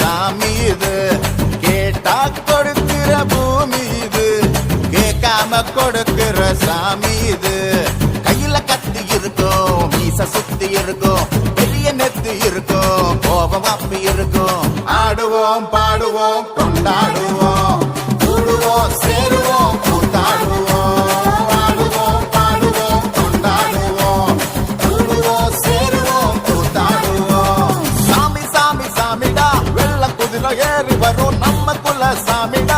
சாமி இது, கேட்டா கொடுக்கிற பூமி இது, கேட்காம கொடுக்கிற சாமி இது. கையில கத்தி இருக்கும், மீச சுத்தி இருக்கும், பெரிய நெத்தி இருக்கும், கோபம் அப்பி இருக்கும். ஆடுவோம் பாடுவோம் கொண்டாடுவோம், கூடுவோம் சேருவோம் கூத்தாடுவோம். ஆடுவோம் பாடுவோம் கொண்டாடுவோம், கூடுவோம் சேருவோம் கூத்தாடுவோம். சாமி சாமி சாமிடா, வெள்ள குதிரை ஏறி வரும் நம்ம குல சாமிடா.